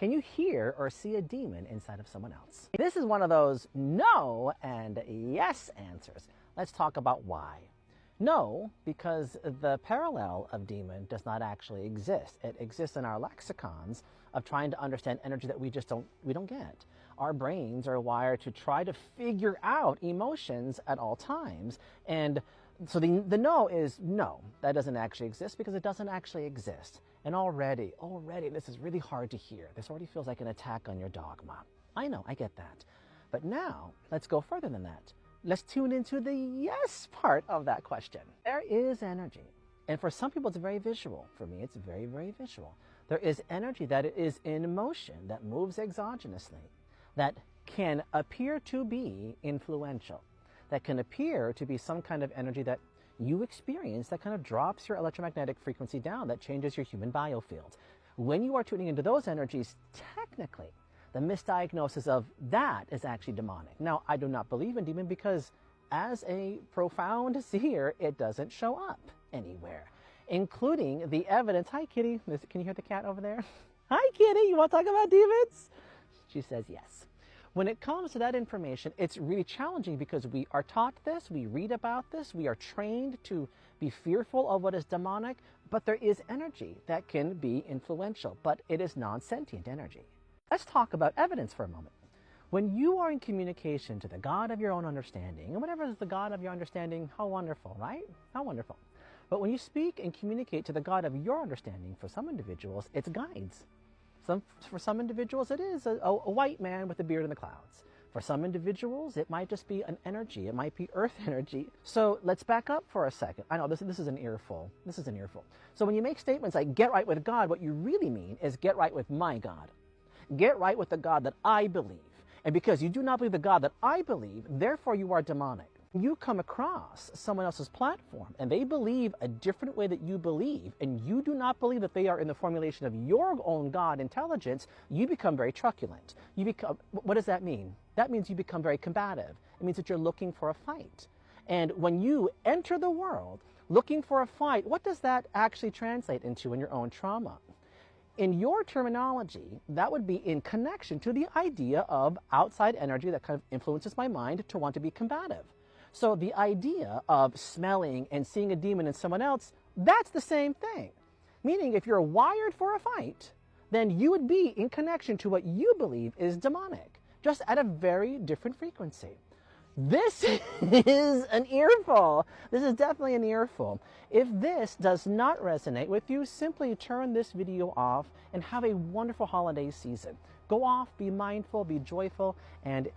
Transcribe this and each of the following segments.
Can you hear or see a demon inside of someone else? This is one of those no and yes answers. Let's talk about why. No, because the parallel of demon does not actually exist. It exists in our lexicons of trying to understand energy that we don't get. Our brains are wired to try to figure out emotions at all times. And so the no is no, that doesn't actually exist because it doesn't actually exist. And already, this is really hard to hear. This already feels like an attack on your dogma. I know, I get that. But now, let's go further than that. Let's tune into the yes part of that question. There is energy. And for some people, it's very visual. For me, it's very, very visual. There is energy that is in motion, that moves exogenously, that can appear to be influential, that can appear to be some kind of energy that you experience that kind of drops your electromagnetic frequency down, that changes your human biofield. When you are tuning into those energies, technically, the misdiagnosis of that is actually demonic. Now, I do not believe in demon because as a profound seer, it doesn't show up anywhere, including the evidence. Hi, Kitty. Can you hear the cat over there? Hi, Kitty. You want to talk about demons? She says yes. When it comes to that information, it's really challenging because we are taught this, we read about this, we are trained to be fearful of what is demonic, but there is energy that can be influential, but it is non-sentient energy. Let's talk about evidence for a moment. When you are in communication to the God of your own understanding, and whatever is the God of your understanding, how wonderful, right? How wonderful. But when you speak and communicate to the God of your understanding, for some individuals, it's guides. For some individuals, it is a white man with a beard in the clouds. For some individuals, it might just be an energy. It might be earth energy. So let's back up for a second. I know this is an earful. This is an earful. So when you make statements like get right with God, what you really mean is get right with my God. Get right with the God that I believe. And because you do not believe the God that I believe, therefore you are demonic. You come across someone else's platform and they believe a different way that you believe, and you do not believe that they are in the formulation of your own God intelligence, you become very truculent. What does that mean? That means you become very combative. It means that you're looking for a fight. And when you enter the world looking for a fight, what does that actually translate into in your own trauma? In your terminology, that would be in connection to the idea of outside energy that kind of influences my mind to want to be combative. So the idea of smelling and seeing a demon in someone else, that's the same thing. Meaning if you're wired for a fight, then you would be in connection to what you believe is demonic, just at a very different frequency. This is an earful. This is definitely an earful. If this does not resonate with you, simply turn this video off and have a wonderful holiday season. Go off, be mindful, be joyful, and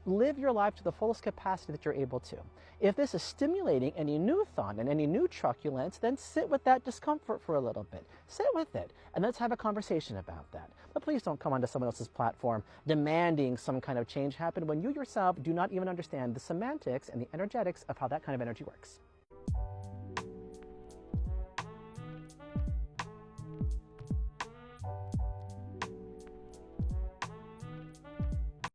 live your life to the fullest capacity that you're able to. If this is stimulating any new thought and any new truculence, then sit with that discomfort for a little bit. Sit with it, and let's have a conversation about that. But please don't come onto someone else's platform demanding some kind of change happen when you yourself do not even understand the semantics and the energetics of how that kind of energy works.